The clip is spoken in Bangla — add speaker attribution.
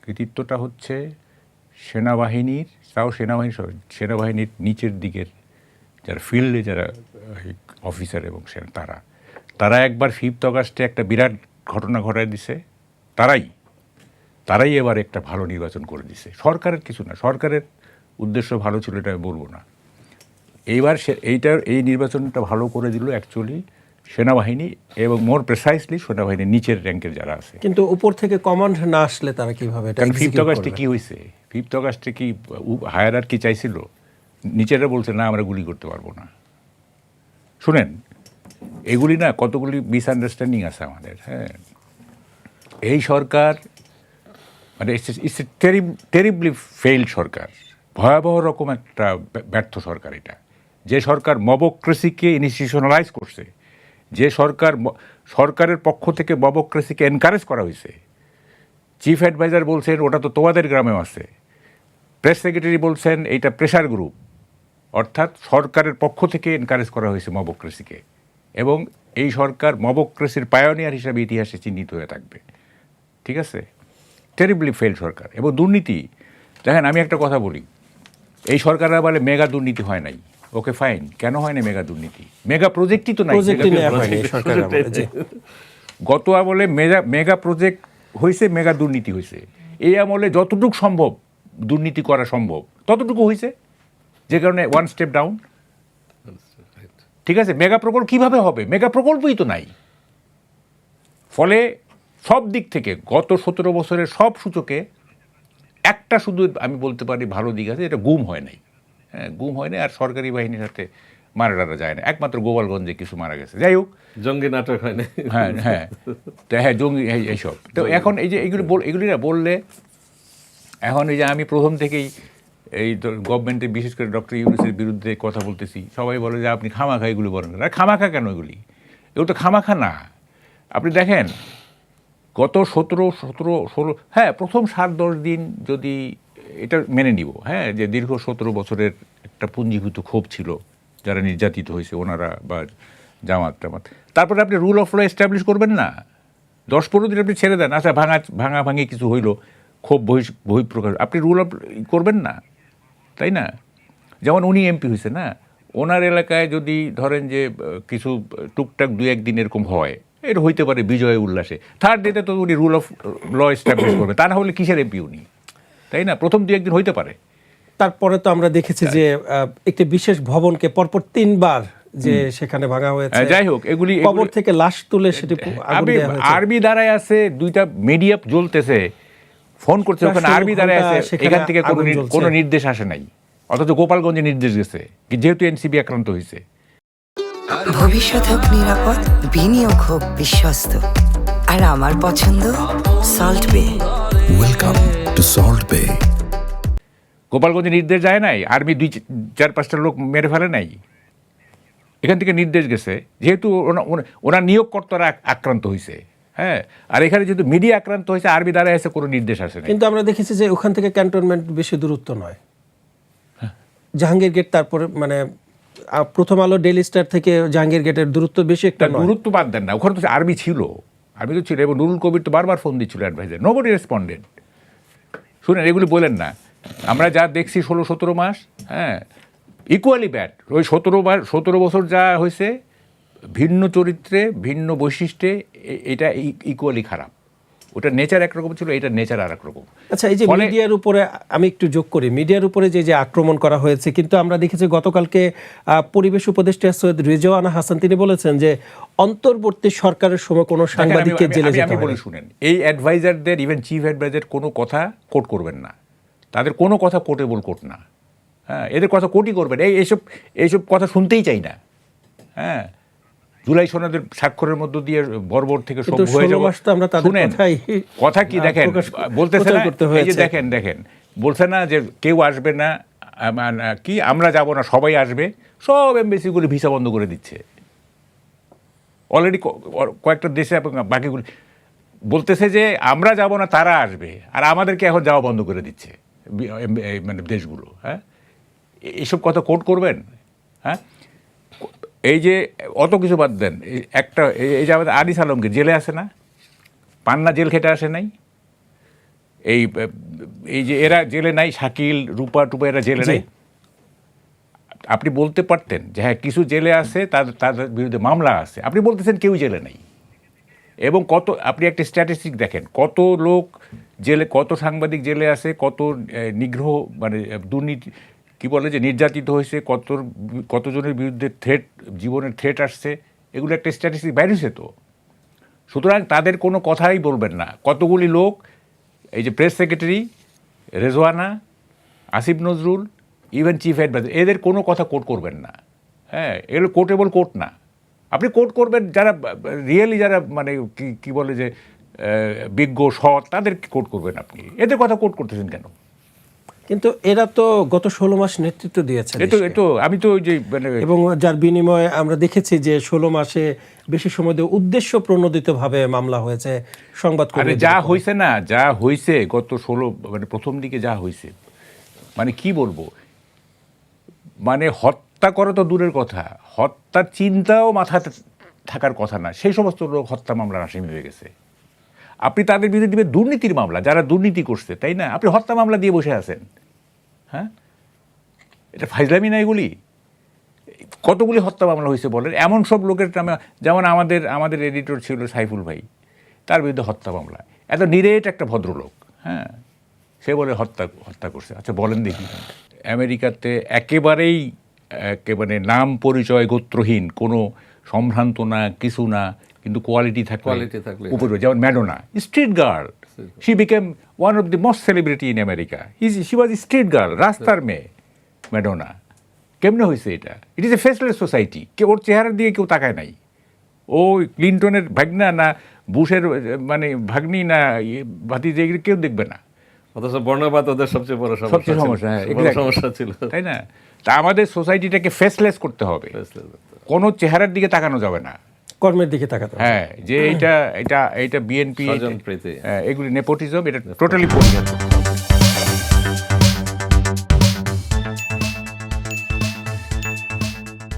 Speaker 1: কৃতিত্বটা হচ্ছে সেনাবাহিনীর, তাও সেনাবাহিনীর নিচের দিকের যারা ফিল্ডে যারা অফিসার এবং তারা একবার 5th অগাস্টে একটা বিরাট ঘটনা ঘটায় দিছে। তারাই এবার একটা ভালো নির্বাচন করে দিছে। সরকারের কিছু না, সরকারের উদ্দেশ্য ভালো ছিল এটা আমি বলবো না। এইবার এই নির্বাচনটা ভালো করে দিল অ্যাকচুয়ালি সেনাবাহিনী, এবং মোর প্রেসাইসলি সেনাবাহিনীর নিচের র্যাঙ্কের যারা আছে।
Speaker 2: কিন্তু উপর থেকে কমান্ড না আসলে তারা কিভাবে এটা
Speaker 1: কারণ 5th অগাস্টে কি হয়েছে? 5th অগাস্টে কি হায়ার কি চাইছিল? নিচেরা বলছে না আমরা গুলি করতে পারবো না। শুনেন, এগুলি না কতগুলি মিসআন্ডারস্ট্যান্ডিং আছে আমাদের। হ্যাঁ, এই সরকার মানে ইটস এ টেরিবলি ফেইল্ড সরকার, ভয়াবহ রকম একটা ব্যর্থ সরকার এটা। যে সরকার মবক্রেসিকে ইনস্টিটিউশনালাইজ করছে, যে সরকারের পক্ষ থেকে মবক্রেসিকে এনকারেজ করা হয়েছে। চিফ অ্যাডভাইজার বলছেন ওটা তো তোমাদের গ্রামেও আছে, প্রেস সেক্রেটারি বলছেন এইটা প্রেশার গ্রুপ, অর্থাৎ সরকারের পক্ষ থেকে এনকারেজ করা হয়েছে মবক্রেসিকে, এবং এই সরকার মবক্রেসির পায়োনিয়ার হিসাবে ইতিহাসে চিহ্নিত হয়ে থাকবে। ঠিক আছে, টেরিবলি ফেল সরকার। এবং দুর্নীতি, দেখেন আমি একটা কথা বলি, এই সরকাররা বলে মেগা দুর্নীতি হয় নাই। ওকে ফাইন, কেন হয় না মেগা দুর্নীতি? মেগা প্রজেক্টই তো নাই। গত আমলে মেগা প্রজেক্ট হয়েছে, মেগা দুর্নীতি হয়েছে। এই আমলে যতটুকু সম্ভব দুর্নীতি করা সম্ভব ততটুকু হয়েছে, যে কারণে ওয়ান স্টেপ ডাউন। ঠিক আছে, মেগা প্রকল্প কিভাবে হবে? মেগা প্রকল্পই তো নাই। ফলে সব দিক থেকে গত 17 বছরের সব সূচকে একটা শুধু আমি বলতে পারি ভালো দিক আছে, এটা গুম হয় নাই। হ্যাঁ, গুম হয় নাই, আর সরকারি বাহিনীর সাথে মারা যায় না। একমাত্র গোপালগঞ্জে কিছু মারা গেছে, যাই হোক,
Speaker 3: জঙ্গি নাটক হয় না।
Speaker 1: হ্যাঁ হ্যাঁ, তো হ্যাঁ জঙ্গি এইসব। তো এখন এই যে এগুলি না বললে, এখন এই যে আমি প্রথম থেকেই এই গভর্নমেন্টের বিশেষ করে ডক্টর ইউনূসের বিরুদ্ধে কথা বলতেছি, সবাই বলে যে আপনি খামাখা এগুলো বলেন। আর খামাখা কেন এগুলি? এগুলো তো খামাখা না। আপনি দেখেন গত 16 হ্যাঁ প্রথম 7-10 দিন যদি এটা মেনে নিব, হ্যাঁ, যে দীর্ঘ 17 বছরের একটা পুঞ্জীভূত ক্ষোভ ছিল যারা নির্যাতিত হয়েছে ওনারা বা জামাত, তারপরে আপনি রুল অফ ল এস্টাবলিশ করবেন না। 10-15 দিন আপনি ছেড়ে দেন, আচ্ছা ভাঙাভাঙি কিছু হইলো, ক্ষোভ বহিঃপ্রকাশ, আপনি রুল অফ করবেন না, তাই না? যেমন উনি এমপি হয়েছে না, ওনার এলাকায় যদি ধরেন যে কিছু টুকটাক 2-1 দিন এরকম হয়, এটা হইতে পারে বিজয় উল্লাসে, থার্ড ডেতে তো উনি রুল অফ ল এস্টাবলিশ করবে। তা না হলে কিসের এমপি উনি, তাই না? প্রথম 2-1 দিন হইতে পারে।
Speaker 2: তারপরে তো আমরা দেখেছি যে একটি বিশেষ ভবনকে পরপর 3 বার যে সেখানে ভাঙা হয়েছে।
Speaker 1: যাই হোক, এগুলি
Speaker 2: কবর থেকে লাশ তুলে সেটি
Speaker 1: আর্মি দ্বারাই আছে, 2টা মিডিয়া জ্বলতেছে, ফোন করছে ওখানে আর্মি দ্বারাই আছে, এখান থেকে কোনো নির্দেশ আসে নাই, অথচ গোপালগঞ্জে নির্দেশ গেছে যেহেতু এনসিবি আক্রান্ত হয়েছে।
Speaker 4: ভবিষ্যৎ হোক নিরাপদ, বিনিয়োগ হোক বিশ্বস্ত, আর আমার পছন্দ সল্ট বে।
Speaker 5: ওয়েলকাম টু সল্ট বে।
Speaker 1: গোপালগঞ্জে নির্দেশ যায় নাই, আর্মি 2-4-5টা লোক মেরে ফেলে নাই, এখান থেকে নির্দেশ গেছে যেহেতু ওনার নিয়োগকর্তারা আক্রান্ত হয়েছে। হ্যাঁ, আর এখানে যেহেতু মিডিয়া আক্রান্ত হয়েছে, আর্মি দ্বারা এসে কোনো নির্দেশ আসে না।
Speaker 2: কিন্তু আমরা দেখেছি যে ওখান থেকে ক্যান্টনমেন্ট বেশি দূরত্ব নয়, জাহাঙ্গীর গেট, তারপরে মানে প্রথম আলো ডেইলি স্টার থেকে জাহাঙ্গীর গেটের দূরত্ব বেশি একটা নয়।
Speaker 1: দূরত্ব বাদ দেন না, ওখানে তো আর্মি ছিল, এবং নুরুল কবির তো বারবার ফোন দিচ্ছিল অ্যাডভাইজার, নোবডি রেসপন্ডেড। শুনেন, এগুলি বলেন না, আমরা যা দেখছি 16-17 মাস, হ্যাঁ, ইকুয়ালি ব্যাড। ওই 17 বছর যা হয়েছে ভিন্ন চরিত্রে ভিন্ন বৈশিষ্ট্যে, এটা ইকুয়ালি খারাপ। ওটা নেচার একরকম ছিল, এটা নেচার আর একরকম।
Speaker 2: আচ্ছা, এই যে মিডিয়ার উপরে আমি একটু যোগ করি, মিডিয়ার উপরে যে আক্রমণ করা হয়েছে, কিন্তু আমরা দেখেছি গতকালকে পরিবেশ উপদেষ্টা সৈয়দ রিজওয়ানা হাসান তিনি বলেছেন যে অন্তর্বর্তী সরকারের সময় কোনো সাংবাদিককে জেলে যেতে
Speaker 1: আমি বলি, শুনেন, এই অ্যাডভাইজারদের, ইভেন চিফ অ্যাডভাইজার কোনো কথা কোট করবেন না, তাদের কোনো কথা কোটেবল কোট না। হ্যাঁ, এদের কথা কোটই করবেন, এইসব কথা শুনতেই চাই না। হ্যাঁ, জুলাই সনদের স্বাক্ষরের মধ্য দিয়ে বর্বর থেকে সব হয়ে যাবে। শুনেন কথা কি, দেখেন বলতেছে না, এই যে দেখেন বলছে না যে কেউ আসবে না, কি আমরা যাব না, সবাই আসবে, সব এমবেসিগুলি ভিসা বন্ধ করে দিচ্ছে অলরেডি কয়েকটা দেশে, বাকিগুলি বলতেছে যে আমরা যাব না, তারা আসবে, আর আমাদেরকে এখন যাওয়া বন্ধ করে দিচ্ছে মানে দেশগুলো। হ্যাঁ, এইসব কথা কোট করবেন? হ্যাঁ, এই যে অত কিছু বাদ দেন, এই যে আমাদের আনিস আলমগীর জেলে আসে না, পান্না জেল খেটে আসে নাই, এই যে এরা জেলে নাই, শাকিল, রূপা টুপা এরা জেলে নাই, আপনি বলতে পারতেন যে হ্যাঁ কিছু জেলে আছে, তাদের বিরুদ্ধে মামলা আছে, আপনি বলতেছেন কেউ জেলে নাই। এবং আপনি একটা স্ট্যাটিস্টিক দেখেন, কত লোক জেলে, কত সাংবাদিক জেলে আছে, কত নিগ্রহ মানে দুর্নীতি কি বলে যে নির্যাতিত হয়েছে, কতজনের বিরুদ্ধে জীবনের থ্রেট আসছে, এগুলো একটা স্ট্যাটিস্টিক বাইরে হয়েছে তো। সুতরাং তাদের কোনো কথাই বলবেন না। কতগুলি লোক, এই যে press secretary Rizwana, Asif Nazrul, even chief adviser, এদের কোনো কথা কোট করবেন না। হ্যাঁ, এগুলো কোটেবল কোট না। আপনি কোট করবেন যারা রিয়েলি, যারা মানে কি বলে যে বিজ্ঞ সৎ, তাদেরকে কোট করবেন আপনি। এদের কথা কোট করতেছেন কেন?
Speaker 2: কিন্তু এরা তো গত 16 মাস নেতৃত্ব দিয়েছে
Speaker 1: এতো আমি তো ওই যে মানে,
Speaker 2: এবং যার বিনিময়ে আমরা দেখেছি যে 16 মাসে বেশি সময় দিয়ে উদ্দেশ্য প্রণোদিতভাবে মামলা হয়েছে সংবাদকর্মী।
Speaker 1: যা হয়েছে না, যা হয়েছে গত 16 মানে প্রথম দিকে যা হয়েছে, মানে কি বলবো, মানে হত্যা করা তো দূরের কথা, হত্যার চিন্তাও মাথাতে থাকার কথা না, সেই সমস্ত লোক হত্যা মামলার আসামি হয়ে গেছে। আপনি তাদের বিরুদ্ধে দিবেন দুর্নীতির মামলা, যারা দুর্নীতি করছে, তাই না? আপনি হত্যা মামলা দিয়ে বসে আছেন। হ্যাঁ, এটা ফাইজলামি না এগুলি? কতগুলি হত্যা মামলা হয়েছে বলেন, এমন সব লোকের নামে, যেমন আমাদের এডিটর ছিল সাইফুল ভাই, তার বিরুদ্ধে হত্যা মামলা, এত নিরেট একটা ভদ্রলোক, হ্যাঁ, সে বলে হত্যা করছে। আচ্ছা বলেন দেখি, আমেরিকাতে একেবারেই একেবারে নাম পরিচয় গোত্রহীন, কোনো সম্ভ্রান্ত না, কিছু না, কিন্তু কোয়ালিটি থাকলে উপরে, যেমন Madonna, street girl, she became one of the most celebrity in America, she was street girl, রাস্তার মেয়ে ম্যাডোনা। কেমনে হয়েছে এটা? It is a faceless society. ওর চেহারার দিকে কেউ তাকায় নাই। ও ক্লিন্টনের ভাগনা না বুশের মানে ভাগ্নি না ভাতিজা, এগুলো কেউ দেখবে না।
Speaker 3: অথচ বর্ণবাদ ওদের সবচেয়ে বড় সমস্যা,
Speaker 1: হ্যাঁ,
Speaker 3: সমস্যা ছিল,
Speaker 1: তাই না? তা আমাদের সোসাইটিটাকে ফেসলেস করতে হবে, কোনো চেহারার দিকে তাকানো যাবে না,
Speaker 2: কর্মের দিকে তাকাতে হবে।
Speaker 1: হ্যাঁ, যে এইটা বিএনপি,
Speaker 3: স্বজনপ্রীতি,
Speaker 1: এগুলি নেপোটিজম, এটা টোটালি